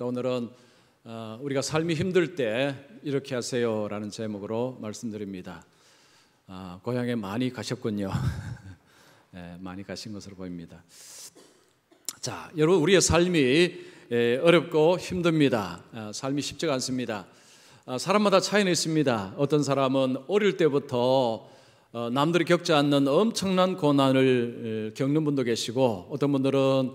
자, 오늘은 우리가 삶이 힘들 때 이렇게 하세요라는 제목으로 말씀드립니다. 고향에 많이 가셨군요. 네, 많이 가신 것으로 보입니다. 자, 여러분, 우리의 삶이 어렵고 힘듭니다. 삶이 쉽지가 않습니다. 사람마다 차이는 있습니다. 어떤 사람은 어릴 때부터 남들이 겪지 않는 엄청난 고난을 겪는 분도 계시고, 어떤 분들은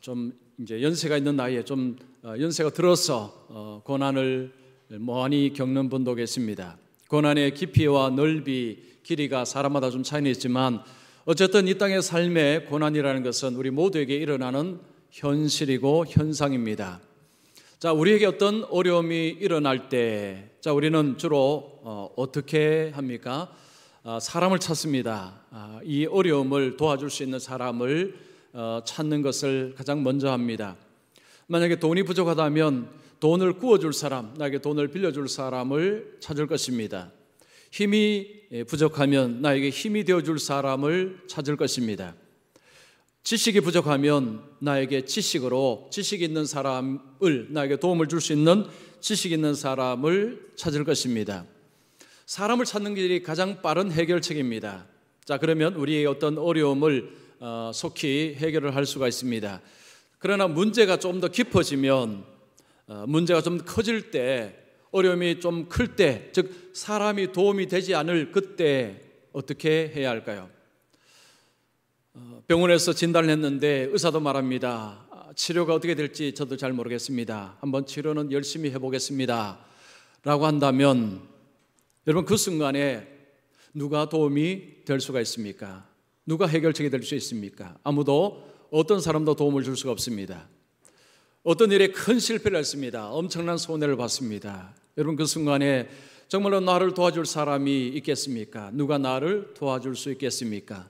좀 이제 연세가 있는 나이에 좀 연세가 들어서 고난을 많이 겪는 분도 계십니다. 고난의 깊이와 넓이, 길이가 사람마다 좀 차이는 있지만 어쨌든 이 땅의 삶의 고난이라는 것은 우리 모두에게 일어나는 현실이고 현상입니다. 자, 우리에게 어떤 어려움이 일어날 때, 자, 우리는 주로 어떻게 합니까? 사람을 찾습니다. 이 어려움을 도와줄 수 있는 사람을 찾는 것을 가장 먼저 합니다. 만약에 돈이 부족하다면 돈을 구워줄 사람, 나에게 돈을 빌려줄 사람을 찾을 것입니다. 힘이 부족하면 나에게 힘이 되어줄 사람을 찾을 것입니다. 지식이 부족하면 나에게 지식으로 지식 있는 사람을, 나에게 도움을 줄 수 있는 지식 있는 사람을 찾을 것입니다. 사람을 찾는 길이 가장 빠른 해결책입니다. 자, 그러면 우리의 어떤 어려움을 속히 해결을 할 수가 있습니다. 그러나 문제가 좀 더 깊어지면, 문제가 좀 커질 때, 어려움이 좀 클 때, 즉 사람이 도움이 되지 않을 그때 어떻게 해야 할까요? 병원에서 진단을 했는데 의사도 말합니다. 치료가 어떻게 될지 저도 잘 모르겠습니다. 한번 치료는 열심히 해보겠습니다 라고 한다면, 여러분, 그 순간에 누가 도움이 될 수가 있습니까? 누가 해결책이 될 수 있습니까? 아무도, 어떤 사람도 도움을 줄 수가 없습니다. 어떤 일에 큰 실패를 했습니다. 엄청난 손해를 봤습니다. 여러분, 그 순간에 정말로 나를 도와줄 사람이 있겠습니까? 누가 나를 도와줄 수 있겠습니까?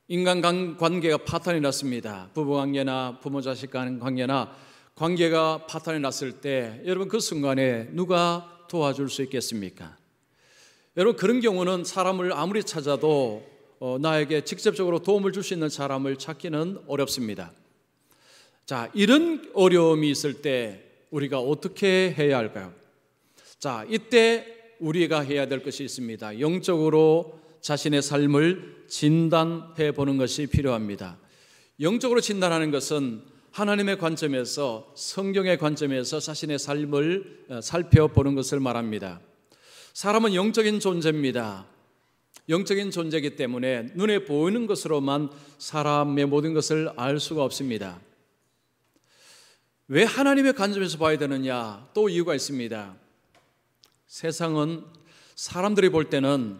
인간관계가 파탄이 났습니다. 부부관계나 부모 자식 간 관계나 관계가 파탄이 났을 때, 여러분, 그 순간에 누가 도와줄 수 있겠습니까? 여러분, 그런 경우는 사람을 아무리 찾아도 나에게 직접적으로 도움을 줄 수 있는 사람을 찾기는 어렵습니다. 자, 이런 어려움이 있을 때 우리가 어떻게 해야 할까요? 자, 이때 우리가 해야 될 것이 있습니다. 영적으로 자신의 삶을 진단해 보는 것이 필요합니다. 영적으로 진단하는 것은 하나님의 관점에서, 성경의 관점에서 자신의 삶을 살펴보는 것을 말합니다. 사람은 영적인 존재입니다. 영적인 존재이기 때문에 눈에 보이는 것으로만 사람의 모든 것을 알 수가 없습니다. 왜 하나님의 관점에서 봐야 되느냐? 또 이유가 있습니다. 세상은 사람들이 볼 때는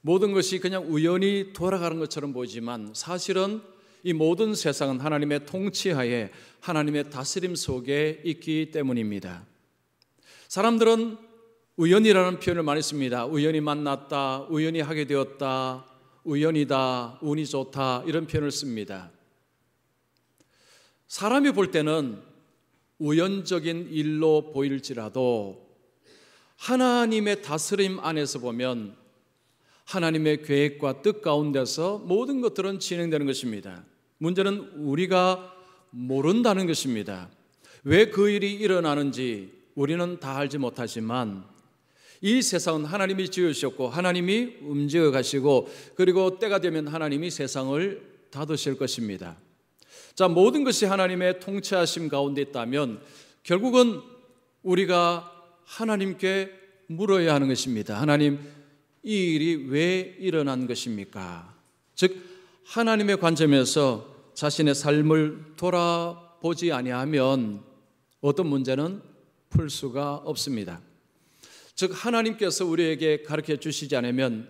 모든 것이 그냥 우연히 돌아가는 것처럼 보이지만, 사실은 이 모든 세상은 하나님의 통치하에, 하나님의 다스림 속에 있기 때문입니다. 사람들은 우연이라는 표현을 많이 씁니다. 우연히 만났다, 우연히 하게 되었다, 우연이다, 운이 좋다, 이런 표현을 씁니다. 사람이 볼 때는 우연적인 일로 보일지라도 하나님의 다스림 안에서 보면 하나님의 계획과 뜻 가운데서 모든 것들은 진행되는 것입니다. 문제는 우리가 모른다는 것입니다. 왜 그 일이 일어나는지 우리는 다 알지 못하지만, 이 세상은 하나님이 지으셨고 하나님이 움직여 가시고, 그리고 때가 되면 하나님이 세상을 닫으실 것입니다. 자, 모든 것이 하나님의 통치하심 가운데 있다면 결국은 우리가 하나님께 물어야 하는 것입니다. 하나님, 이 일이 왜 일어난 것입니까? 즉, 하나님의 관점에서 자신의 삶을 돌아보지 아니하면 어떤 문제는 풀 수가 없습니다. 즉, 하나님께서 우리에게 가르쳐 주시지 않으면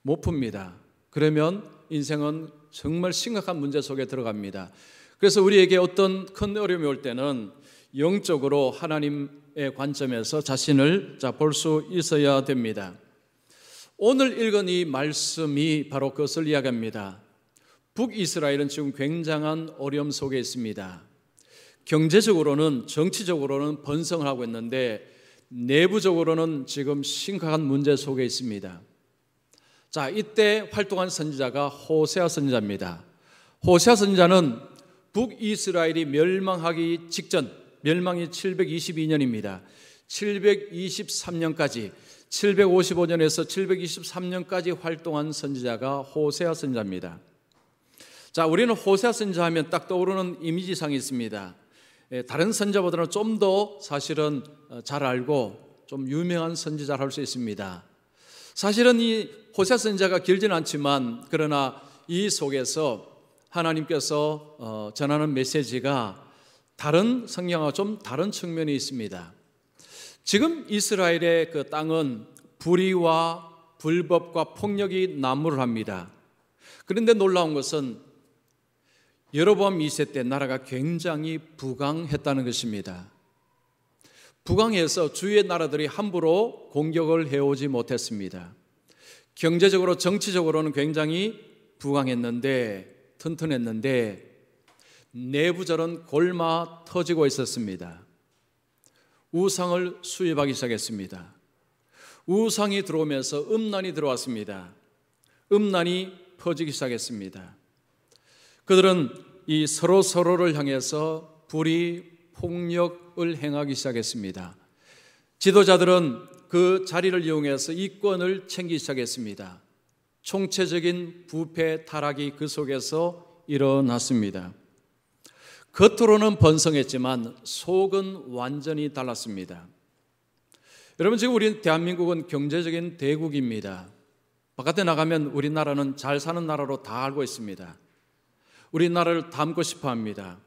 못 풉니다. 그러면 인생은 정말 심각한 문제 속에 들어갑니다. 그래서 우리에게 어떤 큰 어려움이 올 때는 영적으로 하나님의 관점에서 자신을 볼 수 있어야 됩니다. 오늘 읽은 이 말씀이 바로 그것을 이야기합니다. 북이스라엘은 지금 굉장한 어려움 속에 있습니다. 경제적으로는, 정치적으로는 번성을 하고 있는데 내부적으로는 지금 심각한 문제 속에 있습니다. 자, 이때 활동한 선지자가 호세아 선지자입니다. 호세아 선지자는 북이스라엘이 멸망하기 직전, 멸망이 722년입니다. 723년까지 755년에서 723년까지 활동한 선지자가 호세아 선지자입니다. 자, 우리는 호세아 선지자 하면 딱 떠오르는 이미지상이 있습니다. 다른 선지자보다는 좀 더 사실은 잘 알고 좀 유명한 선지자를 할 수 있습니다. 사실은 이 호세아 선지자가 길지는 않지만 그러나 이 속에서 하나님께서 전하는 메시지가 다른 성경과 좀 다른 측면이 있습니다. 지금 이스라엘의 그 땅은 불의와 불법과 폭력이 난무를 합니다. 그런데 놀라운 것은 여로보암 2세 때 나라가 굉장히 부강했다는 것입니다. 부강해서 주위의 나라들이 함부로 공격을 해오지 못했습니다. 경제적으로 정치적으로는 굉장히 부강했는데 튼튼했는데 내부적으로는 골마 터지고 있었습니다. 우상을 수입하기 시작했습니다. 우상이 들어오면서 음란이 들어왔습니다. 음란이 퍼지기 시작했습니다. 그들은 이 서로를 향해서 불의, 폭력을 행하기 시작했습니다. 지도자들은 그 자리를 이용해서 이권을 챙기기 시작했습니다. 총체적인 부패, 타락이 그 속에서 일어났습니다. 겉으로는 번성했지만 속은 완전히 달랐습니다. 여러분, 지금 우리 대한민국은 경제적인 대국입니다. 바깥에 나가면 우리나라는 잘 사는 나라로 다 알고 있습니다. 우리나라를 닮고 싶어 합니다.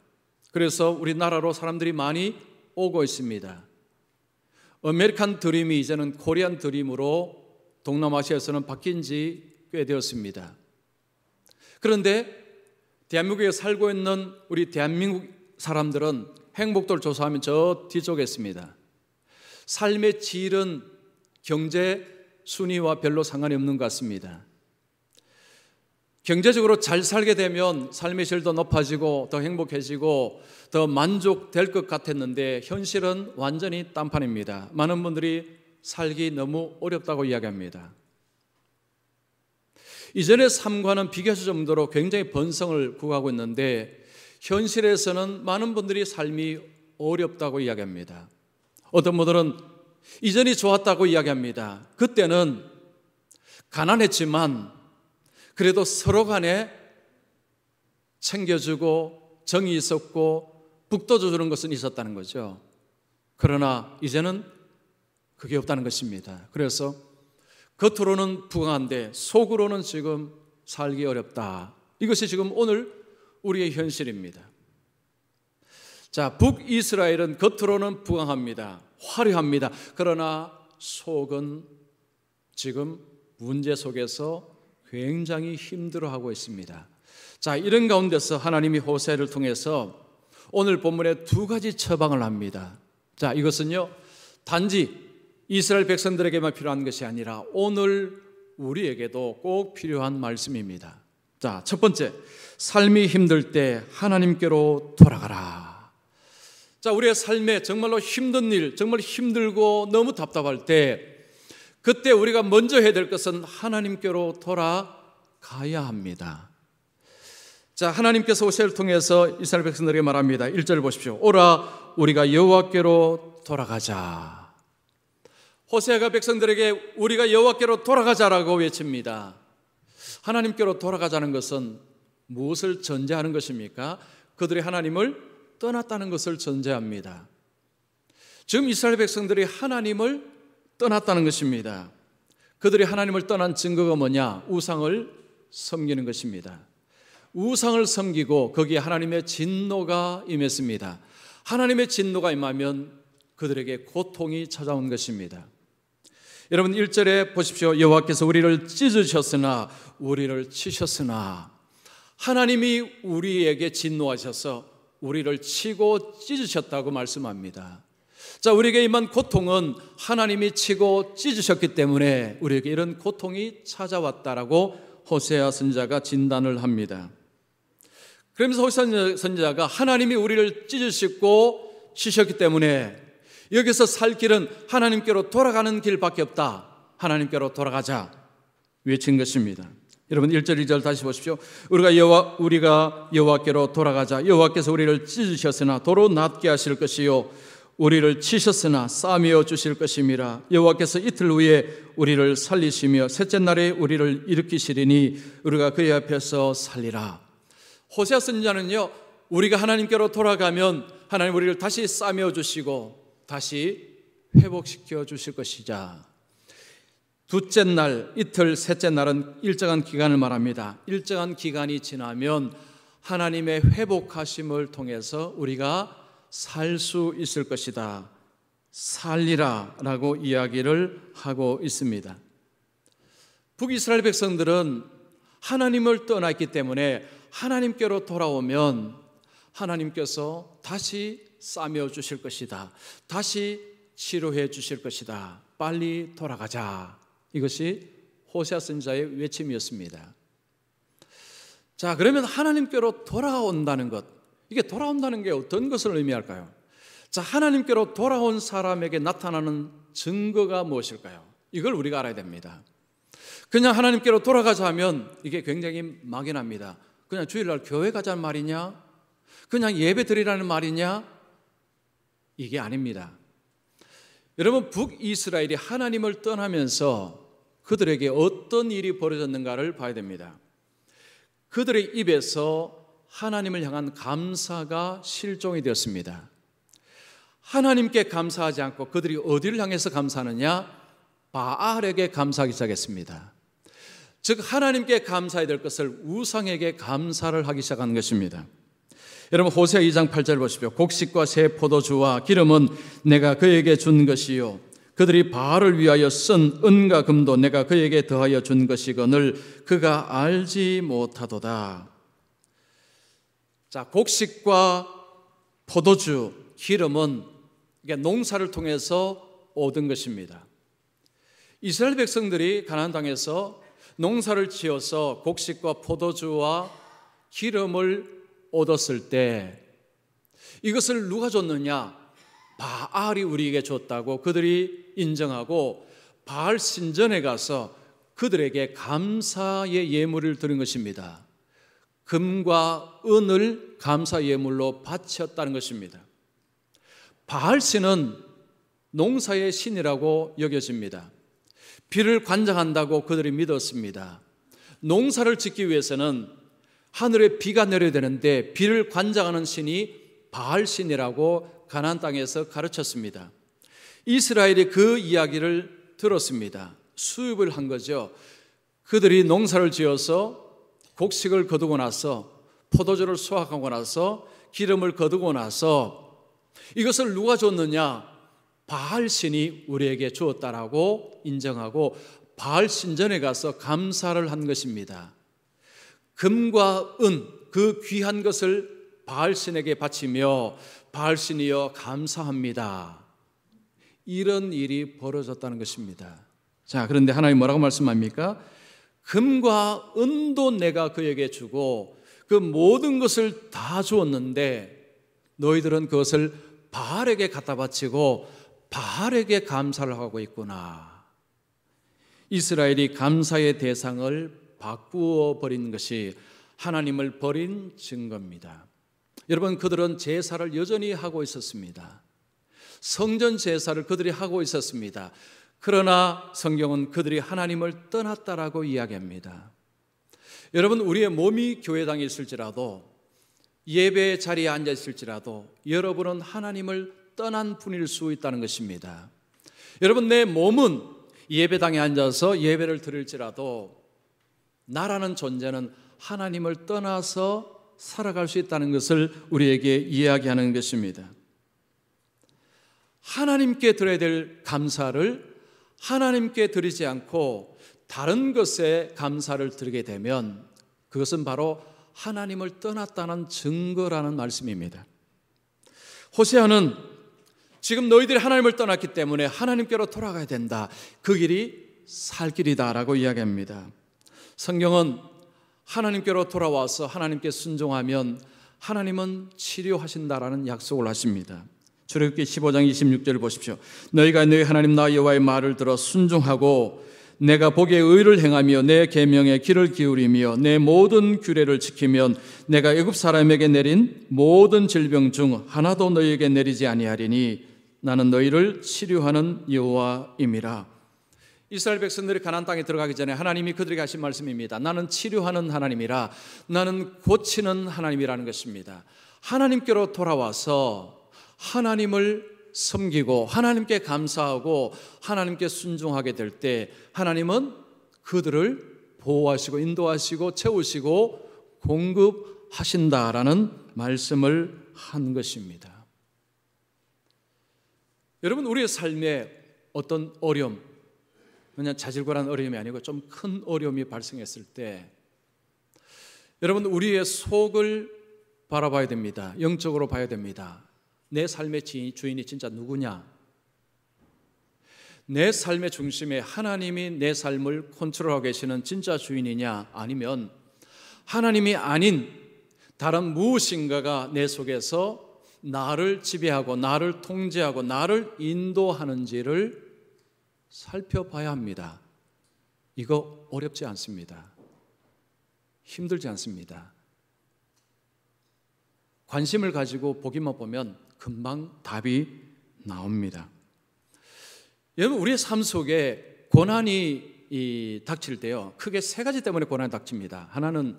그래서 우리나라로 사람들이 많이 오고 있습니다. 아메리칸 드림이 이제는 코리안 드림으로 동남아시아에서는 바뀐 지 꽤 되었습니다. 그런데 대한민국에 살고 있는 우리 대한민국 사람들은 행복도를 조사하면 저 뒤쪽에 있습니다. 삶의 질은 경제 순위와 별로 상관이 없는 것 같습니다. 경제적으로 잘 살게 되면 삶의 질도 높아지고 더 행복해지고 더 만족될 것 같았는데 현실은 완전히 딴판입니다. 많은 분들이 살기 너무 어렵다고 이야기합니다. 이전의 삶과는 비교할 정도로 굉장히 번성을 구가하고 있는데 현실에서는 많은 분들이 삶이 어렵다고 이야기합니다. 어떤 분들은 이전이 좋았다고 이야기합니다. 그때는 가난했지만 그래도 서로 간에 챙겨주고 정이 있었고 북돋워주는 것은 있었다는 거죠. 그러나 이제는 그게 없다는 것입니다. 그래서 겉으로는 부강한데 속으로는 지금 살기 어렵다. 이것이 지금 오늘 우리의 현실입니다. 자, 북이스라엘은 겉으로는 부강합니다. 화려합니다. 그러나 속은 지금 문제 속에서 굉장히 힘들어하고 있습니다. 자, 이런 가운데서 하나님이 호세아를 통해서 오늘 본문에 두 가지 처방을 합니다. 자, 이것은요, 단지 이스라엘 백성들에게만 필요한 것이 아니라 오늘 우리에게도 꼭 필요한 말씀입니다. 자, 첫 번째, 삶이 힘들 때 하나님께로 돌아가라. 자, 우리의 삶에 정말로 힘든 일, 정말 힘들고 너무 답답할 때 그때 우리가 먼저 해야 될 것은 하나님께로 돌아가야 합니다. 자, 하나님께서 호세아를 통해서 이스라엘 백성들에게 말합니다. 1절 보십시오. 오라, 우리가 여호와께로 돌아가자. 호세아가 백성들에게 우리가 여호와께로 돌아가자라고 외칩니다. 하나님께로 돌아가자는 것은 무엇을 전제하는 것입니까? 그들이 하나님을 떠났다는 것을 전제합니다. 지금 이스라엘 백성들이 하나님을 떠났다는 것입니다. 그들이 하나님을 떠난 증거가 뭐냐? 우상을 섬기는 것입니다. 우상을 섬기고 거기에 하나님의 진노가 임했습니다. 하나님의 진노가 임하면 그들에게 고통이 찾아온 것입니다. 여러분 1절에 보십시오. 여호와께서 우리를 찢으셨으나 우리를 치셨으나, 하나님이 우리에게 진노하셔서 우리를 치고 찢으셨다고 말씀합니다. 자, 우리에게 임한 고통은 하나님이 치고 찢으셨기 때문에 우리에게 이런 고통이 찾아왔다라고 호세아 선지자가 진단을 합니다. 그러면서 호세아 선지자가 하나님이 우리를 찢으시고 치셨기 때문에 여기서 살 길은 하나님께로 돌아가는 길밖에 없다. 하나님께로 돌아가자 외친 것입니다. 여러분 1절 2절 다시 보십시오. 우리가 여호와께로 돌아가자. 여호와께서 우리를 찢으셨으나 도로 낫게 하실 것이요 우리를 치셨으나 싸매어 주실 것임이라. 여호와께서 이틀 후에 우리를 살리시며 셋째 날에 우리를 일으키시리니 우리가 그의 앞에서 살리라. 호세아 선지자는요, 우리가 하나님께로 돌아가면 하나님 우리를 다시 싸매어 주시고 다시 회복시켜 주실 것이자, 둘째 날, 이틀, 셋째 날은 일정한 기간을 말합니다. 일정한 기간이 지나면 하나님의 회복하심을 통해서 우리가 살 수 있을 것이다. 살리라 라고 이야기를 하고 있습니다. 북이스라엘 백성들은 하나님을 떠났기 때문에 하나님께로 돌아오면 하나님께서 다시 싸매어 주실 것이다. 다시 치료해 주실 것이다. 빨리 돌아가자. 이것이 호세아 선지자의 외침이었습니다. 자, 그러면 하나님께로 돌아온다는 것, 이게 돌아온다는 게 어떤 것을 의미할까요? 자, 하나님께로 돌아온 사람에게 나타나는 증거가 무엇일까요? 이걸 우리가 알아야 됩니다. 그냥 하나님께로 돌아가자 하면 이게 굉장히 막연합니다. 그냥 주일날 교회 가자는 말이냐? 그냥 예배 드리라는 말이냐? 이게 아닙니다. 여러분, 북이스라엘이 하나님을 떠나면서 그들에게 어떤 일이 벌어졌는가를 봐야 됩니다. 그들의 입에서 하나님을 향한 감사가 실종이 되었습니다. 하나님께 감사하지 않고 그들이 어디를 향해서 감사하느냐? 바알에게 감사하기 시작했습니다. 즉 하나님께 감사해야 될 것을 우상에게 감사를 하기 시작한 것입니다. 여러분 호세아 2장 8절 보십시오. 곡식과 새 포도주와 기름은 내가 그에게 준 것이요 그들이 바알을 위하여 쓴 은과 금도 내가 그에게 더하여 준 것이거늘 그가 알지 못하도다. 자, 곡식과 포도주, 기름은 이게 농사를 통해서 얻은 것입니다. 이스라엘 백성들이 가나안 땅에서 농사를 지어서 곡식과 포도주와 기름을 얻었을 때 이것을 누가 줬느냐? 바알이 우리에게 줬다고 그들이 인정하고 바알 신전에 가서 그들에게 감사의 예물을 드린 것입니다. 금과 은을 감사 예물로 바쳤다는 것입니다. 바알 신은 농사의 신이라고 여겨집니다. 비를 관장한다고 그들이 믿었습니다. 농사를 짓기 위해서는 하늘에 비가 내려야 되는데 비를 관장하는 신이 바알 신이라고 가나안 땅에서 가르쳤습니다. 이스라엘이 그 이야기를 들었습니다. 수입을 한 거죠. 그들이 농사를 지어서 곡식을 거두고 나서 포도주를 수확하고 나서 기름을 거두고 나서 이것을 누가 줬느냐? 바알 신이 우리에게 주었다라고 인정하고 바알 신전에 가서 감사를 한 것입니다. 금과 은, 그 귀한 것을 바알 신에게 바치며 바알 신이여 감사합니다. 이런 일이 벌어졌다는 것입니다. 자, 그런데 하나님 뭐라고 말씀합니까? 금과 은도 내가 그에게 주고 그 모든 것을 다 주었는데 너희들은 그것을 바알에게 갖다 바치고 바알에게 감사를 하고 있구나. 이스라엘이 감사의 대상을 바꾸어 버린 것이 하나님을 버린 증거입니다. 여러분, 그들은 제사를 여전히 하고 있었습니다. 성전 제사를 그들이 하고 있었습니다. 그러나 성경은 그들이 하나님을 떠났다라고 이야기합니다. 여러분, 우리의 몸이 교회당에 있을지라도 예배 자리에 앉아 있을지라도 여러분은 하나님을 떠난 분일 수 있다는 것입니다. 여러분, 내 몸은 예배당에 앉아서 예배를 드릴지라도 나라는 존재는 하나님을 떠나서 살아갈 수 있다는 것을 우리에게 이야기하는 것입니다. 하나님께 드려야 될 감사를 하나님께 드리지 않고 다른 것에 감사를 드리게 되면 그것은 바로 하나님을 떠났다는 증거라는 말씀입니다. 호세아는 지금 너희들이 하나님을 떠났기 때문에 하나님께로 돌아가야 된다. 그 길이 살 길이다라고 이야기합니다. 성경은 하나님께로 돌아와서 하나님께 순종하면 하나님은 치료하신다라는 약속을 하십니다. 출애굽기 15장 26절을 보십시오. 너희가 너희 하나님 나 여호와의 말을 들어 순종하고 내가 보기에 의를 행하며 내 계명에 귀를 기울이며 내 모든 규례를 지키면 내가 애굽 사람에게 내린 모든 질병 중 하나도 너희에게 내리지 아니하리니 나는 너희를 치료하는 여호와임이라. 이스라엘 백성들이 가나안 땅에 들어가기 전에 하나님이 그들에게 하신 말씀입니다. 나는 치료하는 하나님이라, 나는 고치는 하나님이라는 것입니다. 하나님께로 돌아와서 하나님을 섬기고 하나님께 감사하고 하나님께 순종하게 될 때 하나님은 그들을 보호하시고 인도하시고 채우시고 공급하신다라는 말씀을 한 것입니다. 여러분, 우리의 삶에 어떤 어려움, 그냥 자질구레한 어려움이 아니고 좀 큰 어려움이 발생했을 때 여러분, 우리의 속을 바라봐야 됩니다. 영적으로 봐야 됩니다. 내 삶의 주인이 진짜 누구냐? 내 삶의 중심에 하나님이 내 삶을 컨트롤하고 계시는 진짜 주인이냐? 아니면 하나님이 아닌 다른 무엇인가가 내 속에서 나를 지배하고 나를 통제하고 나를 인도하는지를 살펴봐야 합니다. 이거 어렵지 않습니다. 힘들지 않습니다. 관심을 가지고 보기만 보면 금방 답이 나옵니다. 여러분, 우리의 삶 속에 고난이 닥칠 때요, 크게 세 가지 때문에 고난이 닥칩니다. 하나는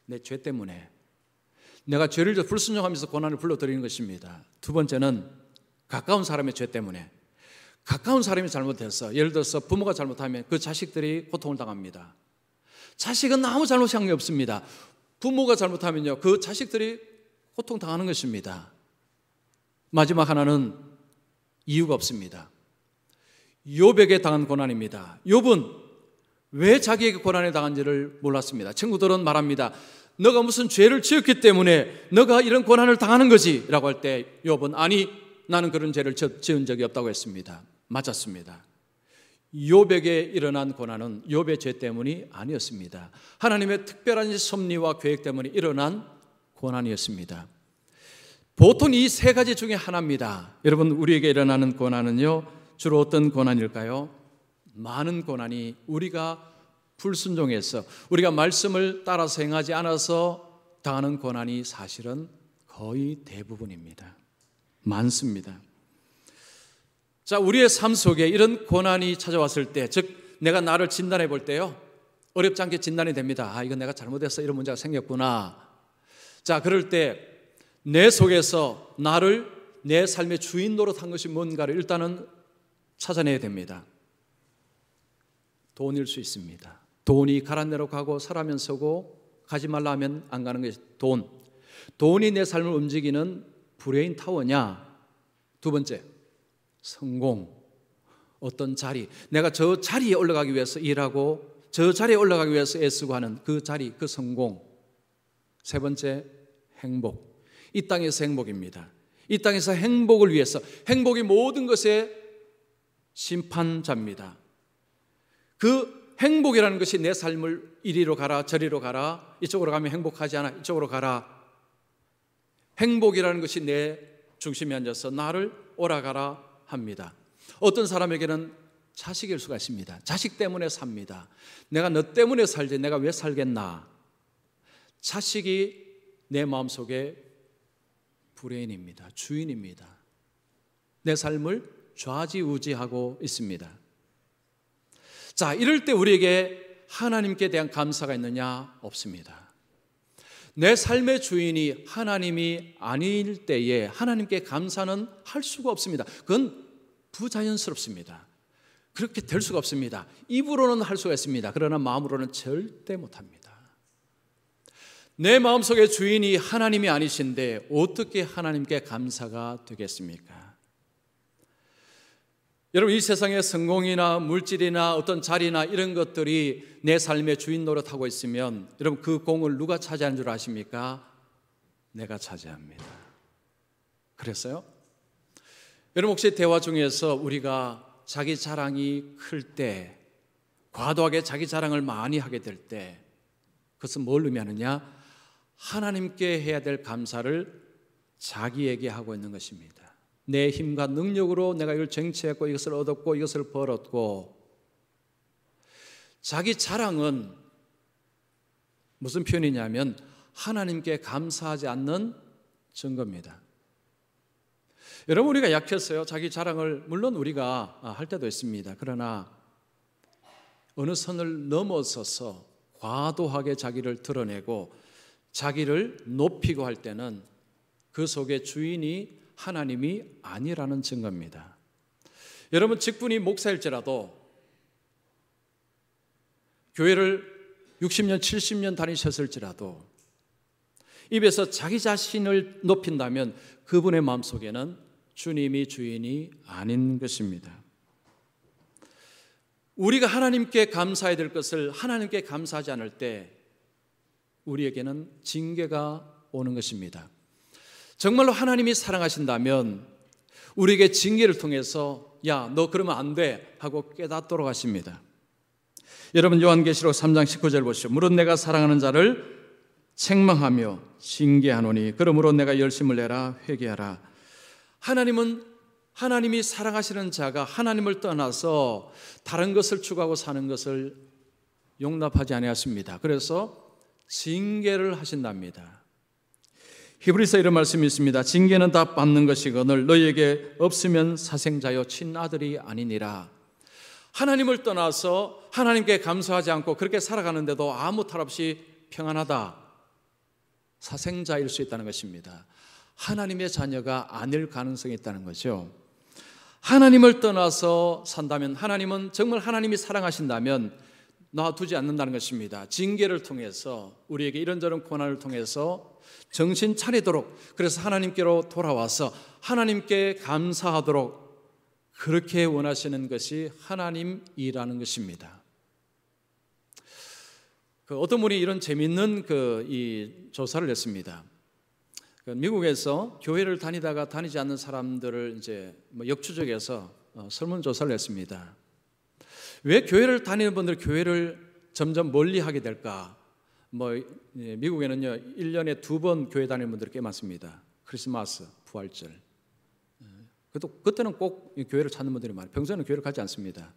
내 죄 때문에, 내가 죄를 불순종하면서 고난을 불러들이는 것입니다. 두 번째는 가까운 사람의 죄 때문에, 가까운 사람이 잘못해서, 예를 들어서 부모가 잘못하면 그 자식들이 고통을 당합니다. 자식은 아무 잘못이 한 게 없습니다. 부모가 잘못하면요, 그 자식들이 고통당하는 것입니다. 마지막 하나는 이유가 없습니다. 욥에게 당한 고난입니다. 욥은 왜 자기에게 고난을 당한지를 몰랐습니다. 친구들은 말합니다. 너가 무슨 죄를 지었기 때문에 너가 이런 고난을 당하는 거지 라고 할 때 욥은 아니, 나는 그런 죄를 지은 적이 없다고 했습니다. 맞았습니다. 욥에게 일어난 고난은 욥의 죄 때문이 아니었습니다. 하나님의 특별한 섭리와 계획 때문에 일어난 고난이었습니다. 보통 이 세 가지 중에 하나입니다. 여러분, 우리에게 일어나는 고난은요, 주로 어떤 고난일까요? 많은 고난이 우리가 불순종해서, 우리가 말씀을 따라서 행하지 않아서 당하는 고난이 사실은 거의 대부분입니다. 많습니다. 자, 우리의 삶 속에 이런 고난이 찾아왔을 때, 즉 내가 나를 진단해 볼 때요, 어렵지 않게 진단이 됩니다. 아, 이건 내가 잘못해서 이런 문제가 생겼구나. 자, 그럴 때 내 속에서 나를 내 삶의 주인 노릇한 것이 뭔가를 일단은 찾아내야 됩니다. 돈일 수 있습니다. 돈이 가란 대로 가고 서라면 서고 가지 말라 하면 안 가는 것이 돈. 돈이 내 삶을 움직이는 브레인 타워냐? 두 번째, 성공. 어떤 자리, 내가 저 자리에 올라가기 위해서 일하고 저 자리에 올라가기 위해서 애쓰고 하는 그 자리, 그 성공. 세 번째, 행복. 이 땅에서 행복입니다. 이 땅에서 행복을 위해서, 행복이 모든 것의 심판자입니다. 그 행복이라는 것이 내 삶을 이리로 가라 저리로 가라, 이쪽으로 가면 행복하지 않아, 이쪽으로 가라. 행복이라는 것이 내 중심에 앉아서 나를 오라가라 합니다. 어떤 사람에게는 자식일 수가 있습니다. 자식 때문에 삽니다. 내가 너 때문에 살지 내가 왜 살겠나. 자식이 내 마음속에 브레인입니다. 주인입니다. 내 삶을 좌지우지하고 있습니다. 자, 이럴 때 우리에게 하나님께 대한 감사가 있느냐? 없습니다. 내 삶의 주인이 하나님이 아닐 때에 하나님께 감사는 할 수가 없습니다. 그건 부자연스럽습니다. 그렇게 될 수가 없습니다. 입으로는 할 수가 있습니다. 그러나 마음으로는 절대 못합니다. 내 마음속의 주인이 하나님이 아니신데 어떻게 하나님께 감사가 되겠습니까? 여러분, 이 세상의 성공이나 물질이나 어떤 자리나 이런 것들이 내 삶의 주인 노릇하고 있으면 여러분, 그 공을 누가 차지하는 줄 아십니까? 내가 차지합니다. 그랬어요? 여러분, 혹시 대화 중에서 우리가 자기 자랑이 클 때, 과도하게 자기 자랑을 많이 하게 될 때, 그것은 뭘 의미하느냐? 하나님께 해야 될 감사를 자기에게 하고 있는 것입니다. 내 힘과 능력으로 내가 이걸 쟁취했고 이것을 얻었고 이것을 벌었고, 자기 자랑은 무슨 표현이냐면 하나님께 감사하지 않는 증거입니다. 여러분, 우리가 약했어요. 자기 자랑을 물론 우리가 할 때도 있습니다. 그러나 어느 선을 넘어서서 과도하게 자기를 드러내고 자기를 높이고 할 때는 그 속에 주인이 하나님이 아니라는 증거입니다. 여러분, 직분이 목사일지라도 교회를 60년, 70년 다니셨을지라도 입에서 자기 자신을 높인다면 그분의 마음속에는 주님이 주인이 아닌 것입니다. 우리가 하나님께 감사해야 될 것을 하나님께 감사하지 않을 때 우리에게는 징계가 오는 것입니다. 정말로 하나님이 사랑하신다면 우리에게 징계를 통해서 야, 너 그러면 안 돼 하고 깨닫도록 하십니다. 여러분, 요한계시록 3장 19절 보시죠. 물은 내가 사랑하는 자를 책망하며 징계하노니 그러므로 내가 열심을 내라 회개하라. 하나님은 하나님이 사랑하시는 자가 하나님을 떠나서 다른 것을 추구하고 사는 것을 용납하지 아니하십니다. 그래서 징계를 하신답니다. 히브리서 이런 말씀이 있습니다. 징계는 다 받는 것이거늘 너희에게 없으면 사생자여 친아들이 아니니라. 하나님을 떠나서 하나님께 감사하지 않고 그렇게 살아가는데도 아무 탈 없이 평안하다, 사생자일 수 있다는 것입니다. 하나님의 자녀가 아닐 가능성이 있다는 거죠. 하나님을 떠나서 산다면, 하나님은 정말 하나님이 사랑하신다면 놔두지 않는다는 것입니다. 징계를 통해서 우리에게 이런저런 고난을 통해서 정신 차리도록, 그래서 하나님께로 돌아와서 하나님께 감사하도록 그렇게 원하시는 것이 하나님이라는 것입니다. 어떤 분이 이런 재미있는 이 조사를 했습니다. 미국에서 교회를 다니다가 다니지 않는 사람들을 이제 역추적해서 설문조사를 했습니다. 왜 교회를 다니는 분들이 교회를 점점 멀리 하게 될까? 미국에는요 1년에 2번 교회 다니는 분들이 꽤 많습니다. 크리스마스, 부활절. 그때는 꼭 교회를 찾는 분들이 많아요. 평소에는 교회를 가지 않습니다.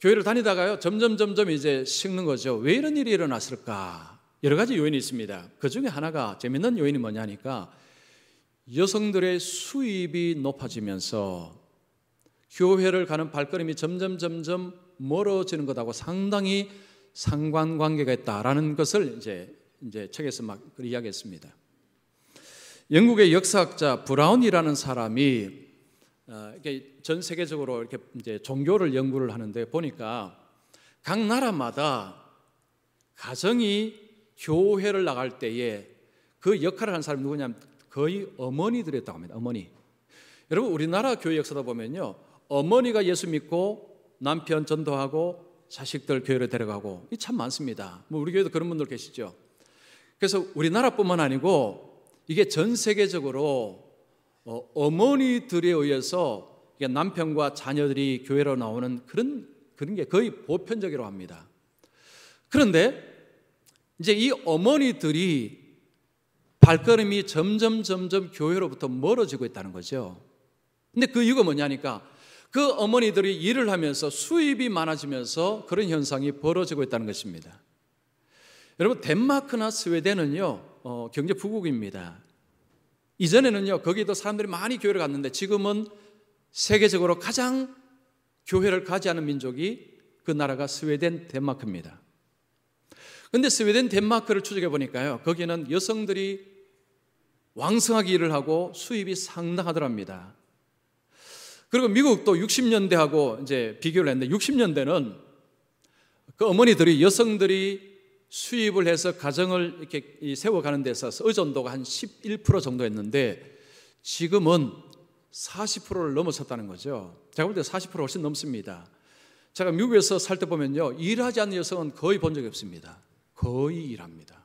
교회를 다니다가요 점점 이제 식는 거죠. 왜 이런 일이 일어났을까? 여러 가지 요인이 있습니다. 그 중에 하나가 재밌는 요인이 뭐냐니까 여성들의 수입이 높아지면서 교회를 가는 발걸음이 점점 멀어지는 것하고 상당히 상관관계가 있다라는 것을 이제 책에서 막 이야기했습니다. 영국의 역사학자 브라운이라는 사람이 전 세계적으로 이렇게 이제 종교를 연구를 하는데 보니까 각 나라마다 가정이 교회를 나갈 때에 그 역할을 하는 사람이 누구냐면 거의 어머니들이었다고 합니다. 어머니. 여러분, 우리나라 교회 역사다 보면요, 어머니가 예수 믿고 남편 전도하고 자식들 교회를 데려가고 이 참 많습니다. 우리 교회도 그런 분들 계시죠. 그래서 우리나라뿐만 아니고 이게 전 세계적으로 어머니들에 의해서 남편과 자녀들이 교회로 나오는 그런 게 거의 보편적이라고 합니다. 그런데 이제 이 어머니들이 발걸음이 점점 교회로부터 멀어지고 있다는 거죠. 근데 그 이유가 뭐냐니까 그 어머니들이 일을 하면서 수입이 많아지면서 그런 현상이 벌어지고 있다는 것입니다. 여러분, 덴마크나 스웨덴은요 경제 부국입니다. 이전에는요 거기도 사람들이 많이 교회를 갔는데 지금은 세계적으로 가장 교회를 가지 않은 민족이 그 나라가 스웨덴, 덴마크입니다. 그런데 스웨덴, 덴마크를 추적해 보니까요 거기는 여성들이 왕성하게 일을 하고 수입이 상당하더랍니다. 그리고 미국도 60년대하고 이제 비교를 했는데 60년대는 그 어머니들이 여성들이 수입을 해서 가정을 이렇게 세워가는 데 있어서 의존도가 한 11% 정도였는데 지금은 40%를 넘어섰다는 거죠. 제가 볼 때 40% 훨씬 넘습니다. 제가 미국에서 살 때 보면요 일하지 않는 여성은 거의 본 적이 없습니다. 거의 일합니다.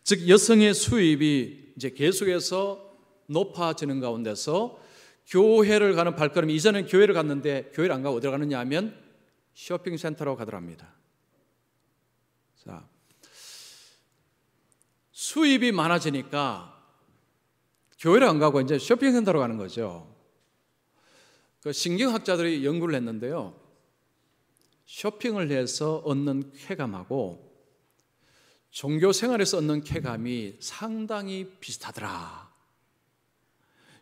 즉 여성의 수입이 이제 계속해서 높아지는 가운데서 교회를 가는 발걸음이, 이전엔 교회를 갔는데 교회를 안 가고 어디로 가느냐 하면 쇼핑센터로 가더랍니다. 자, 수입이 많아지니까 교회를 안 가고 이제 쇼핑센터로 가는 거죠. 그 신경학자들이 연구를 했는데요, 쇼핑을 해서 얻는 쾌감하고 종교 생활에서 얻는 쾌감이 상당히 비슷하더라.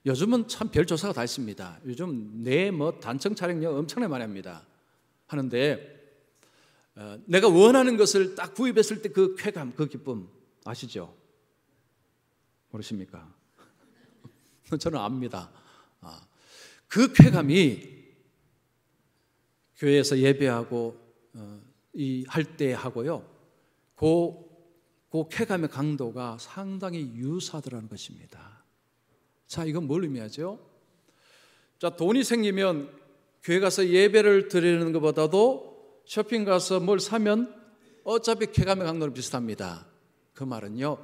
요즘은 참 별 조사가 다 있습니다. 요즘 내 단청 촬영료 엄청나게 많이 합니다. 하는데 내가 원하는 것을 딱 구입했을 때 그 쾌감, 그 기쁨 아시죠? 모르십니까? 저는 압니다. 그 쾌감이 교회에서 예배하고 할 때 하고요. 그 쾌감의 강도가 상당히 유사하다는 것입니다. 자, 이건 뭘 의미하죠? 자, 돈이 생기면 교회 가서 예배를 드리는 것보다도 쇼핑 가서 뭘 사면 어차피 쾌감의 강도는 비슷합니다. 그 말은요,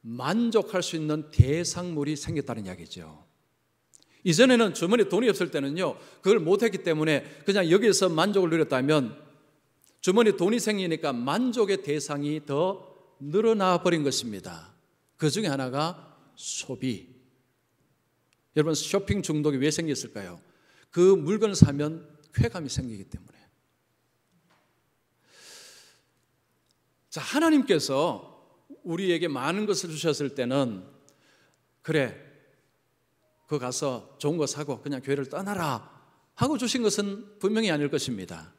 만족할 수 있는 대상물이 생겼다는 이야기죠. 이전에는 주머니에 돈이 없을 때는요, 그걸 못했기 때문에 그냥 여기서 만족을 누렸다면 주머니에 돈이 생기니까 만족의 대상이 더 늘어나 버린 것입니다. 그 중에 하나가 소비. 여러분, 쇼핑 중독이 왜 생겼을까요? 그 물건을 사면 쾌감이 생기기 때문에. 자, 하나님께서 우리에게 많은 것을 주셨을 때는 그래, 그 가서 좋은 거 사고 그냥 교회를 떠나라 하고 주신 것은 분명히 아닐 것입니다.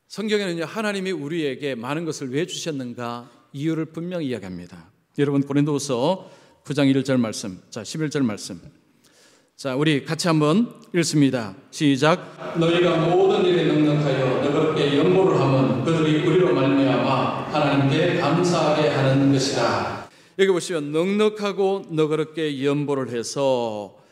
성경에는 하나님이 우리에게 많은 것을 왜 주셨는가 이유를 분명히 이야기합니다. 여러분, 고린도후서 9장 1절 말씀, 자 11절 말씀, 자 우리 같이 한번 읽습니다. 시작. 너희가 모든 일에 넉넉하여 너그럽게 연보를 하면 그들이 우리로 말미암아 하나님께 감사하게 하는 것이라. 여기 보시면 넉넉하고 너그럽게 연보를 해서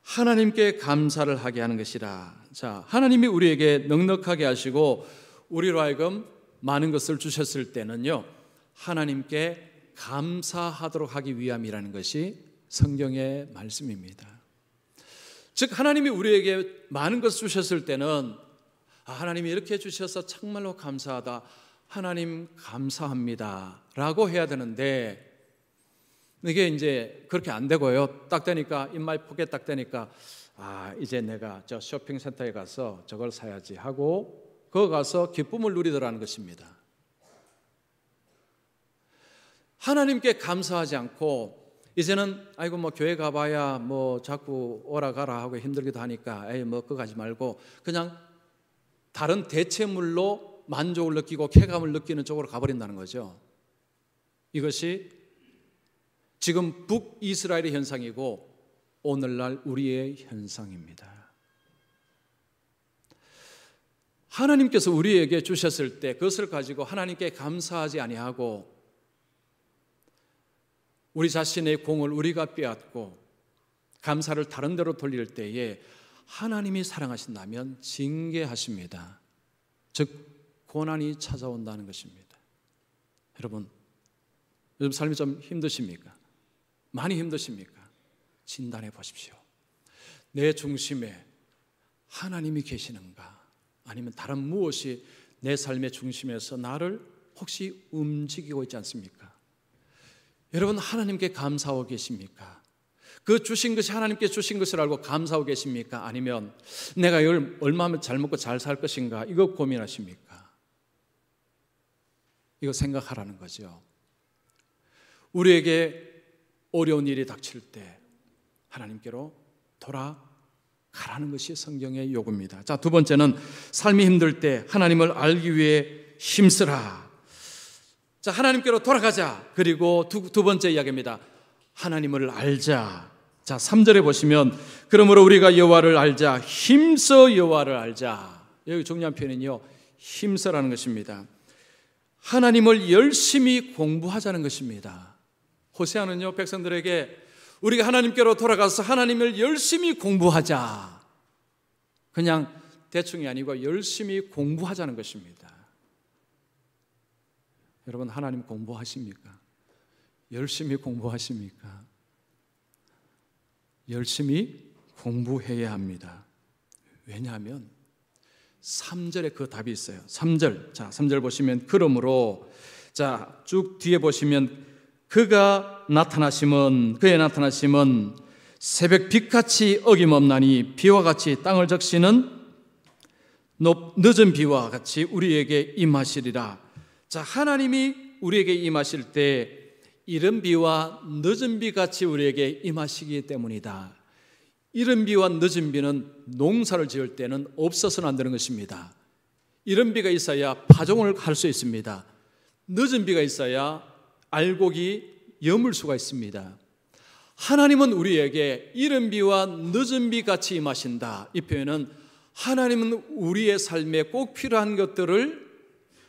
하나님께 감사를 하게 하는 것이라. 자, 하나님이 우리에게 넉넉하게 하시고 우리로 하여금 많은 것을 주셨을 때는요, 하나님께 감사하도록 하기 위함이라는 것이 성경의 말씀입니다. 즉, 하나님이 우리에게 많은 것을 주셨을 때는 하나님이 이렇게 주셔서 정말로 감사하다, 하나님 감사합니다 라고 해야 되는데, 이게 이제 그렇게 안 되고요. 딱 되니까 입마에 포개 딱 되니까 이제 내가 저 쇼핑센터에 가서 저걸 사야지 하고 거기 가서 기쁨을 누리더라는 것입니다. 하나님께 감사하지 않고 이제는 아이고 뭐 교회 가봐야 뭐 자꾸 오라 가라 하고 힘들기도 하니까 뭐 그거 가지 말고 그냥 다른 대체물로 만족을 느끼고 쾌감을 느끼는 쪽으로 가버린다는 거죠. 이것이 지금 북이스라엘의 현상이고 오늘날 우리의 현상입니다. 하나님께서 우리에게 주셨을 때 그것을 가지고 하나님께 감사하지 아니하고 우리 자신의 공을 우리가 빼앗고 감사를 다른 데로 돌릴 때에 하나님이 사랑하신다면 징계하십니다. 즉 고난이 찾아온다는 것입니다. 여러분, 요즘 삶이 좀 힘드십니까? 많이 힘드십니까? 진단해 보십시오. 내 중심에 하나님이 계시는가? 아니면 다른 무엇이 내 삶의 중심에서 나를 혹시 움직이고 있지 않습니까? 여러분, 하나님께 감사하고 계십니까? 그 주신 것이 하나님께 주신 것을 알고 감사하고 계십니까? 아니면 내가 이걸 얼마나 잘 먹고 잘 살 것인가? 이거 고민하십니까? 이거 생각하라는 거죠. 우리에게 어려운 일이 닥칠 때 하나님께로 돌아가라는 것이 성경의 요구입니다. 자, 두 번째는 삶이 힘들 때 하나님을 알기 위해 힘쓰라. 자, 하나님께로 돌아가자. 그리고 두 번째 이야기입니다. 하나님을 알자. 자, 3절에 보시면 그러므로 우리가 여호와를 알자. 힘써 여호와를 알자. 여기 중요한 표현은요, 힘써라는 것입니다. 하나님을 열심히 공부하자는 것입니다. 호세아는요, 백성들에게 우리가 하나님께로 돌아가서 하나님을 열심히 공부하자. 그냥 대충이 아니고 열심히 공부하자는 것입니다. 여러분, 하나님 공부하십니까? 열심히 공부하십니까? 열심히 공부해야 합니다. 왜냐하면 3절에 그 답이 있어요. 3절. 자, 3절 보시면 그러므로, 자, 쭉 뒤에 보시면 그의 나타나심은 새벽 빛같이 어김없나니 비와 같이 땅을 적시는 늦은 비와 같이 우리에게 임하시리라. 자, 하나님이 우리에게 임하실 때 이른 비와 늦은 비 같이 우리에게 임하시기 때문이다. 이른 비와 늦은 비는 농사를 지을 때는 없어서는 안 되는 것입니다. 이른 비가 있어야 파종을 할 수 있습니다. 늦은 비가 있어야 알곡이 여물 수가 있습니다. 하나님은 우리에게 이른 비와 늦은 비 같이 임하신다. 이 표현은 하나님은 우리의 삶에 꼭 필요한 것들을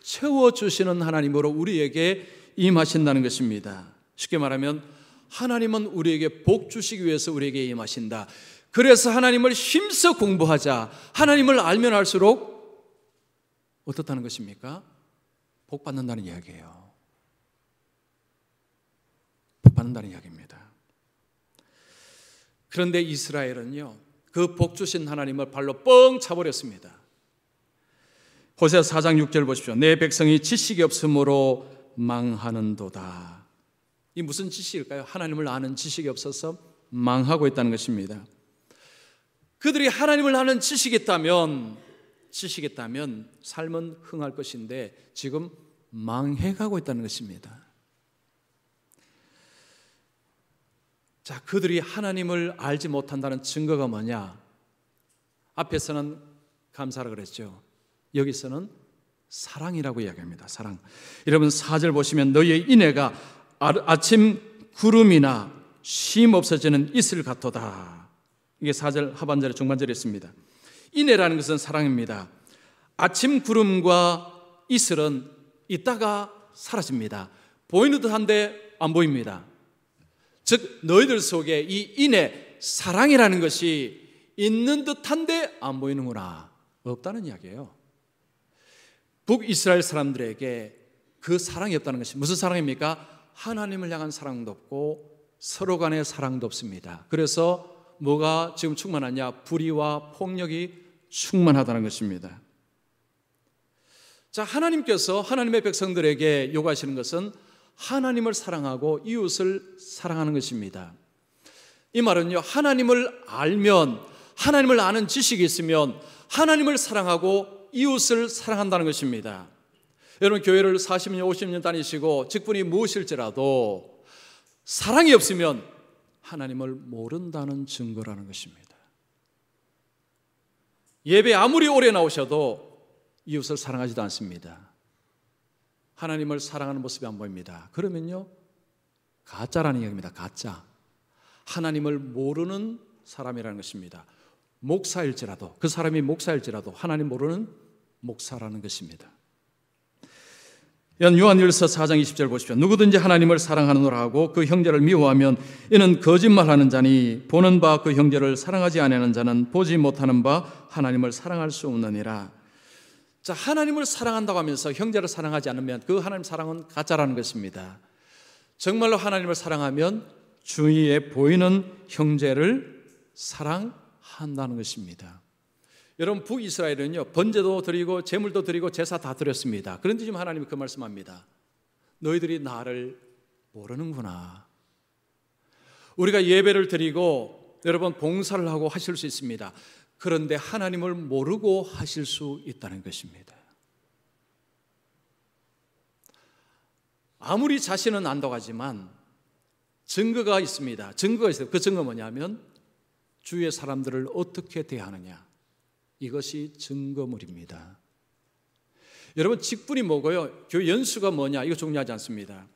채워주시는 하나님으로 우리에게 임하신다는 것입니다. 쉽게 말하면 하나님은 우리에게 복 주시기 위해서 우리에게 임하신다. 그래서 하나님을 힘써 공부하자. 하나님을 알면 알수록 어떻다는 것입니까? 복 받는다는 이야기예요. 복 받는다는 이야기입니다. 그런데 이스라엘은요, 그 복 주신 하나님을 발로 뻥 차버렸습니다. 호세아 4장 6절 보십시오. 내 백성이 지식이 없으므로 망하는도다. 이 무슨 지식일까요? 하나님을 아는 지식이 없어서 망하고 있다는 것입니다. 그들이 하나님을 아는 지식이 있다면 삶은 흥할 것인데 지금 망해가고 있다는 것입니다. 자, 그들이 하나님을 알지 못한다는 증거가 뭐냐? 앞에서는 감사라 그랬죠. 여기서는 사랑이라고 이야기합니다. 사랑. 여러분 4절 보시면 너희의 인애가 아침 구름이나 쉼 없어지는 이슬 같도다. 이게 4절 하반절에 중반절에 있습니다. 인애라는 것은 사랑입니다. 아침 구름과 이슬은 있다가 사라집니다. 보이는 듯한데 안 보입니다. 즉 너희들 속에 이 인애, 사랑이라는 것이 있는 듯한데 안 보이는구나. 없다는 이야기예요. 북이스라엘 사람들에게 그 사랑이 없다는 것이 무슨 사랑입니까? 하나님을 향한 사랑도 없고 서로 간의 사랑도 없습니다. 그래서 뭐가 지금 충만하냐? 불의와 폭력이 충만하다는 것입니다. 자, 하나님께서 하나님의 백성들에게 요구하시는 것은 하나님을 사랑하고 이웃을 사랑하는 것입니다. 이 말은요, 하나님을 알면, 하나님을 아는 지식이 있으면 하나님을 사랑하고 이웃을 사랑한다는 것입니다. 여러분 교회를 40년, 50년 다니시고 직분이 무엇일지라도 사랑이 없으면 하나님을 모른다는 증거라는 것입니다. 예배 아무리 오래 나오셔도 이웃을 사랑하지도 않습니다. 하나님을 사랑하는 모습이 안 보입니다. 그러면요, 가짜라는 이야기입니다. 가짜. 하나님을 모르는 사람이라는 것입니다. 목사일지라도, 그 사람이 목사일지라도 하나님 모르는 목사라는 것입니다. 요한일서 4장 20절 보십시오. 누구든지 하나님을 사랑하느라 하고 그 형제를 미워하면 이는 거짓말하는 자니 보는 바 그 형제를 사랑하지 아니하는 자는 보지 못하는 바 하나님을 사랑할 수 없느니라. 자, 하나님을 사랑한다고 하면서 형제를 사랑하지 않으면 그 하나님 사랑은 가짜라는 것입니다. 정말로 하나님을 사랑하면 주위에 보이는 형제를 사랑한다는 것입니다. 여러분 북이스라엘은요, 번제도 드리고 제물도 드리고 제사 다 드렸습니다. 그런데 지금 하나님이 그 말씀합니다. 너희들이 나를 모르는구나. 우리가 예배를 드리고 여러분 봉사를 하고 하실 수 있습니다. 그런데 하나님을 모르고 하실 수 있다는 것입니다. 아무리 자신은 안다고 하지만 증거가 있습니다. 증거가 있어요. 그 증거 뭐냐면 주위의 사람들을 어떻게 대하느냐. 이것이 증거물입니다. 여러분 직분이 뭐고요? 교회 연수가 뭐냐? 이거 중요하지 않습니다.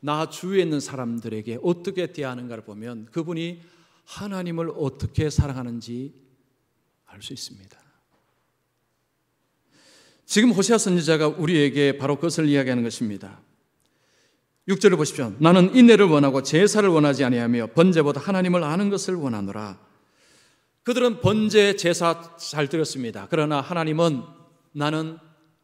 나 주위에 있는 사람들에게 어떻게 대하는가를 보면 그분이 하나님을 어떻게 사랑하는지 알 수 있습니다. 지금 호세아 선지자가 우리에게 바로 그것을 이야기하는 것입니다. 6절을 보십시오. 나는 인내를 원하고 제사를 원하지 아니하며 번제보다 하나님을 아는 것을 원하노라. 그들은 번제, 제사 잘 드렸습니다. 그러나 하나님은 나는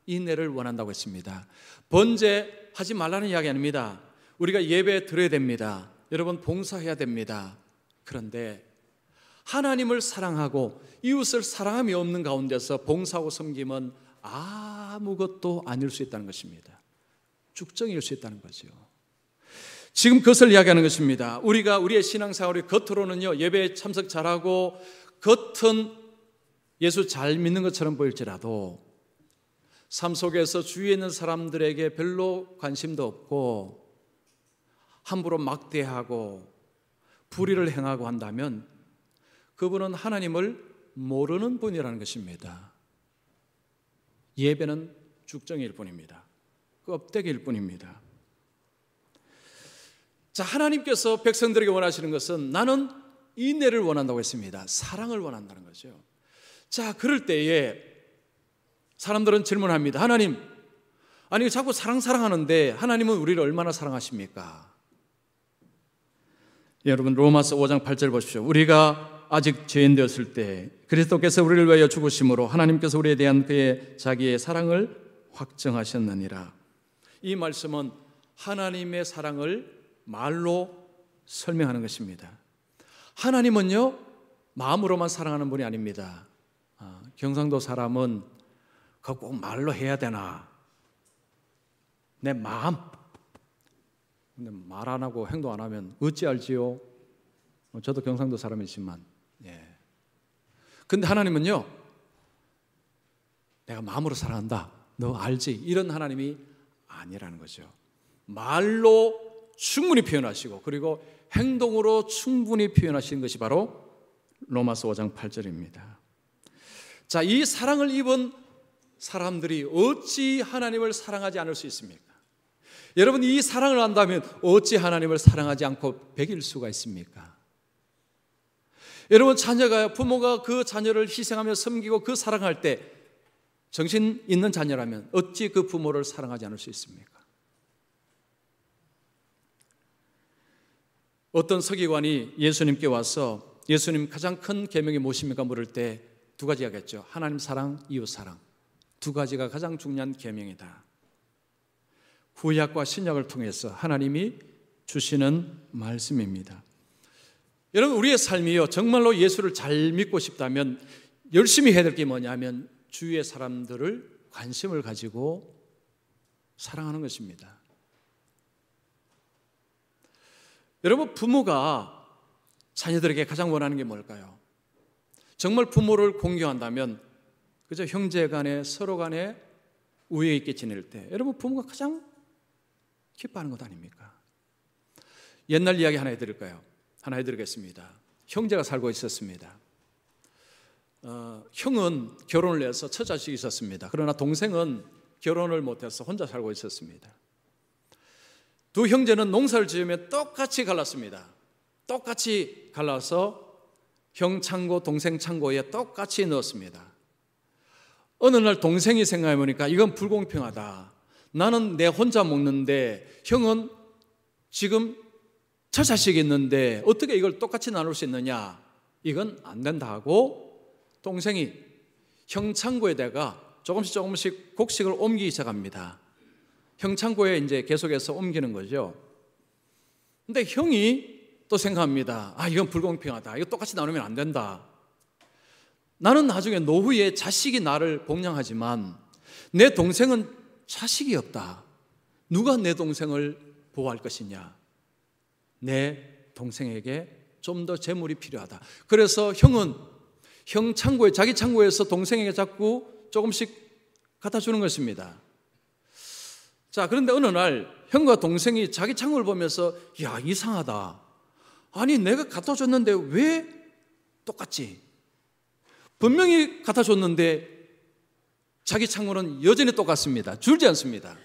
인내를 원한다고 했습니다. 번제 하지 말라는 이야기 아닙니다. 우리가 예배 드려야 됩니다. 여러분 봉사해야 됩니다. 그런데 하나님을 사랑하고 이웃을 사랑함이 없는 가운데서 봉사하고 섬김은 아무것도 아닐 수 있다는 것입니다. 죽정일 수 있다는 거죠. 지금 그것을 이야기하는 것입니다. 우리가 우리의 신앙생활이 겉으로는요, 예배에 참석 잘하고 겉은 예수 잘 믿는 것처럼 보일지라도 삶 속에서 주위에 있는 사람들에게 별로 관심도 없고 함부로 막대하고 불의를 행하고 한다면 그분은 하나님을 모르는 분이라는 것입니다. 예배는 죽정일 뿐입니다. 껍데기일 뿐입니다. 자, 하나님께서 백성들에게 원하시는 것은 나는 인내를 원한다고 했습니다. 사랑을 원한다는 거죠. 자, 그럴 때에 사람들은 질문합니다. 하나님, 아니 자꾸 사랑하는데 하나님은 우리를 얼마나 사랑하십니까? 여러분 로마서 5장 8절 보십시오. 우리가 아직 죄인 되었을 때 그리스도께서 우리를 위하여 죽으심으로 하나님께서 우리에 대한 그의 자기의 사랑을 확정하셨느니라. 이 말씀은 하나님의 사랑을 말로 설명하는 것입니다. 하나님은요 마음으로만 사랑하는 분이 아닙니다. 경상도 사람은 그거 꼭 말로 해야 되나? 내 마음. 근데 말 안 하고 행동 안 하면 어찌 알지요? 저도 경상도 사람이지만, 근데 하나님은요, 내가 마음으로 사랑한다. 너 알지? 이런 하나님이 아니라는 거죠. 말로 충분히 표현하시고 그리고 행동으로 충분히 표현하시는 것이 바로 로마서 5장 8절입니다. 자, 이 사랑을 입은 사람들이 어찌 하나님을 사랑하지 않을 수 있습니까? 여러분, 이 사랑을 안다면 어찌 하나님을 사랑하지 않고 배길 수가 있습니까? 여러분, 부모가 그 자녀를 희생하며 섬기고 그 사랑할 때 정신 있는 자녀라면 어찌 그 부모를 사랑하지 않을 수 있습니까? 어떤 서기관이 예수님께 와서 예수님 가장 큰 계명이 무엇입니까? 물을 때 두 가지 하겠죠. 하나님 사랑, 이웃 사랑. 두 가지가 가장 중요한 계명이다. 구약과 신약을 통해서 하나님이 주시는 말씀입니다. 여러분, 우리의 삶이요 정말로 예수를 잘 믿고 싶다면 열심히 해야 될 게 뭐냐면 주위의 사람들을 관심을 가지고 사랑하는 것입니다. 여러분, 부모가 자녀들에게 가장 원하는 게 뭘까요? 정말 부모를 공경한다면 그저 형제 간에 서로 간에 우애 있게 지낼 때 여러분 부모가 가장 기뻐하는 것 아닙니까? 옛날 이야기 하나 해드릴까요? 하나 해드리겠습니다. 형제가 살고 있었습니다. 형은 결혼을 해서 처자식이 있었습니다. 그러나 동생은 결혼을 못해서 혼자 살고 있었습니다. 두 형제는 농사를 지으며 똑같이 갈랐습니다. 똑같이 갈라서 형 창고, 동생 창고에 똑같이 넣었습니다. 어느 날 동생이 생각해 보니까 이건 불공평하다. 나는 내 혼자 먹는데 형은 지금 처자식이 있는데 어떻게 이걸 똑같이 나눌 수 있느냐? 이건 안 된다 하고 동생이 형 창고에다가 조금씩 곡식을 옮기기 시작합니다. 형 창고에 이제 계속해서 옮기는 거죠. 근데 형이 또 생각합니다. 이건 불공평하다. 이거 똑같이 나누면 안 된다. 나는 나중에 노후에 자식이 나를 복양하지만 내 동생은 자식이 없다. 누가 내 동생을 보호할 것이냐? 내 동생에게 좀 더 재물이 필요하다. 그래서 형은 형 창고에, 자기 창고에서 동생에게 자꾸 조금씩 갖다 주는 것입니다. 자, 그런데 어느 날 형과 동생이 자기 창고를 보면서 야, 이상하다. 아니, 내가 갖다 줬는데 왜 똑같지? 분명히 갖다 줬는데 자기 창고는 여전히 똑같습니다. 줄지 않습니다.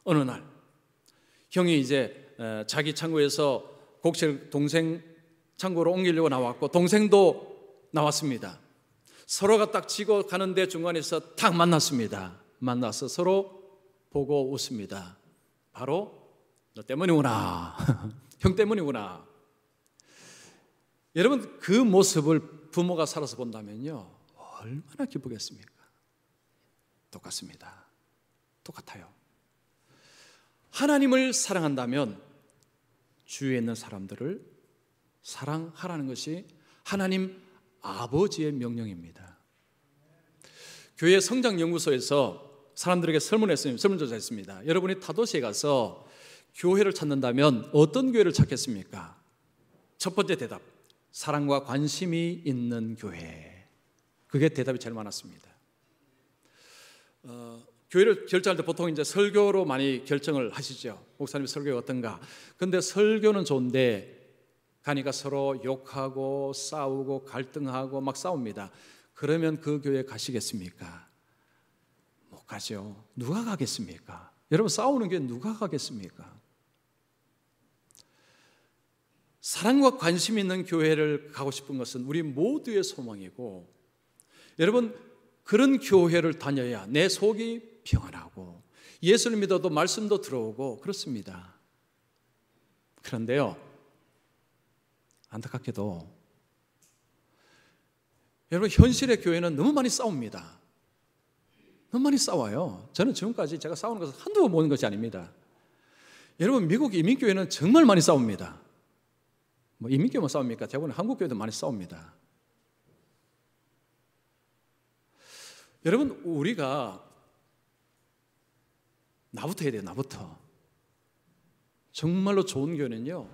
어느 날 형이 이제 자기 창고에서 곡식을 동생 창고로 옮기려고 나왔고 동생도 나왔습니다. 서로가 딱 지고 가는데 중간에서 탁 만났습니다. 만나서 서로 보고 웃습니다. 바로 너 때문이구나. 형 때문이구나. 여러분, 그 모습을 부모가 살아서 본다면요 얼마나 기쁘겠습니까? 똑같습니다. 똑같아요. 하나님을 사랑한다면 주위에 있는 사람들을 사랑하라는 것이 하나님 아버지의 명령입니다. 교회 성장연구소에서 사람들에게 설문조사했습니다. 여러분이 타도시에 가서 교회를 찾는다면 어떤 교회를 찾겠습니까? 첫 번째 대답, 사랑과 관심이 있는 교회. 그게 대답이 제일 많았습니다. 교회를 결정할 때 보통 이제 설교로 많이 결정을 하시죠. 목사님 설교가 어떤가. 근데 설교는 좋은데 가니까 서로 욕하고 싸우고 갈등하고 막 싸웁니다. 그러면 그 교회 가시겠습니까? 못 가죠. 누가 가겠습니까? 여러분, 싸우는 교회 누가 가겠습니까? 사랑과 관심 있는 교회를 가고 싶은 것은 우리 모두의 소망이고, 여러분, 그런 교회를 다녀야 내 속이 평안하고 예수를 믿어도 말씀도 들어오고 그렇습니다. 그런데요, 안타깝게도 여러분, 현실의 교회는 너무 많이 싸웁니다. 너무 많이 싸워요. 저는 지금까지 제가 싸우는 것은 한두 번 보는 것이 아닙니다. 여러분, 미국 이민교회는 정말 많이 싸웁니다. 뭐 이민교회만 싸웁니까? 대부분 한국교회도 많이 싸웁니다. 여러분, 우리가 나부터 해야 돼요. 나부터. 정말로 좋은 교회는요,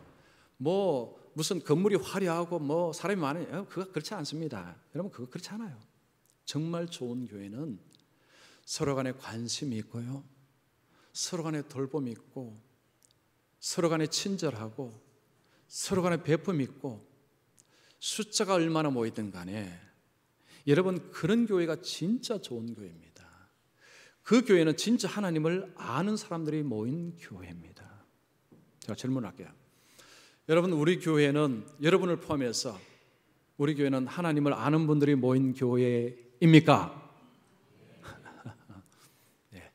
뭐 무슨 건물이 화려하고 뭐 사람이 많아요, 그거 그렇지 않습니다. 여러분, 그거 그렇지 않아요. 정말 좋은 교회는 서로 간에 관심이 있고요, 서로 간에 돌봄이 있고, 서로 간에 친절하고, 서로 간에 배품이 있고, 숫자가 얼마나 모이든 간에 여러분, 그런 교회가 진짜 좋은 교회입니다. 그 교회는 진짜 하나님을 아는 사람들이 모인 교회입니다. 제가 질문할게요. 여러분, 우리 교회는, 여러분을 포함해서 우리 교회는 하나님을 아는 분들이 모인 교회입니까? 네,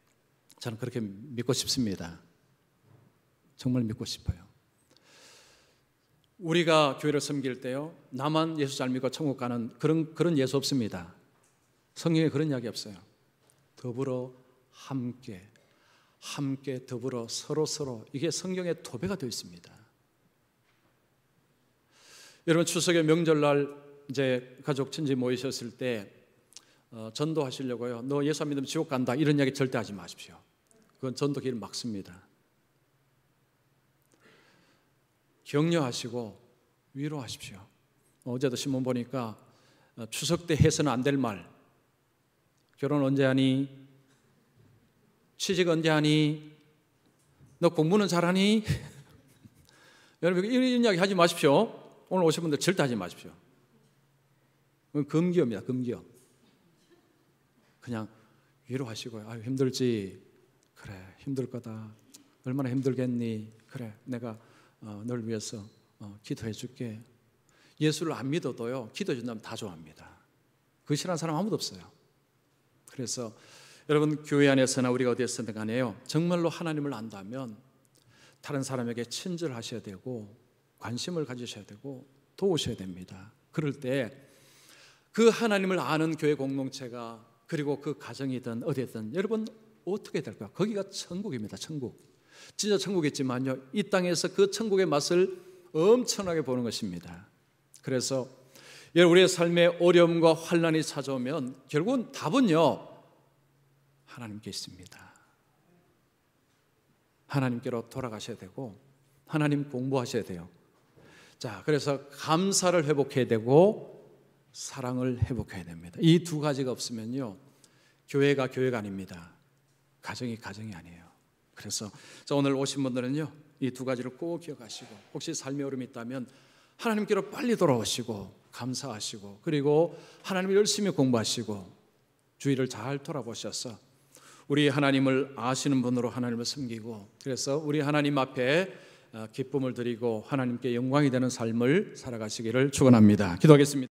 저는 그렇게 믿고 싶습니다. 정말 믿고 싶어요. 우리가 교회를 섬길 때요, 나만 예수 잘 믿고 천국 가는 그런 예수 없습니다. 성경에 그런 이야기 없어요. 더불어 함께 더불어 서로 이게 성경에 도배가 되어 있습니다. 여러분, 추석의 명절날 이제 가족 친지 모이셨을 때 전도하시려고요, 너 예수 안 믿으면 지옥 간다, 이런 이야기 절대 하지 마십시오. 그건 전도 길을 막습니다. 격려하시고 위로하십시오. 어제도 신문 보니까 추석 때 해서는 안 될 말, 결혼 언제 하니? 취직 언제 하니? 너 공부는 잘하니? 여러분, 이런 이야기 하지 마십시오. 오늘 오신 분들 절대 하지 마십시오. 금기어입니다. 금기어. 그냥 위로하시고요. 아유, 힘들지? 그래, 힘들 거다. 얼마나 힘들겠니? 그래, 내가 널 위해서 기도해 줄게. 예수를 안 믿어도요, 기도해 준다면 다 좋아합니다. 그 싫어하는 사람 아무도 없어요. 그래서 여러분, 교회 안에서나 우리가 어디에서든 간에요, 정말로 하나님을 안다면 다른 사람에게 친절하셔야 되고 관심을 가지셔야 되고 도우셔야 됩니다. 그럴 때 그 하나님을 아는 교회 공동체가, 그리고 그 가정이든 어디든 여러분 어떻게 될까요? 거기가 천국입니다. 천국. 진짜 천국이지만요, 이 땅에서 그 천국의 맛을 엄청나게 보는 것입니다. 그래서 우리의 삶에 어려움과 환난이 찾아오면 결국은 답은요, 하나님께 있습니다. 하나님께로 돌아가셔야 되고 하나님 공부하셔야 돼요. 자, 그래서 감사를 회복해야 되고 사랑을 회복해야 됩니다. 이 두 가지가 없으면요, 교회가 교회가 아닙니다. 가정이 가정이 아니에요. 그래서 오늘 오신 분들은요, 이 두 가지를 꼭 기억하시고, 혹시 삶의 어려움이 있다면 하나님께로 빨리 돌아오시고 감사하시고, 그리고 하나님을 열심히 공부하시고 주위를 잘 돌아보셔서 우리 하나님을 아시는 분으로 하나님을 섬기고, 그래서 우리 하나님 앞에 기쁨을 드리고 하나님께 영광이 되는 삶을 살아가시기를 축원합니다. 기도하겠습니다.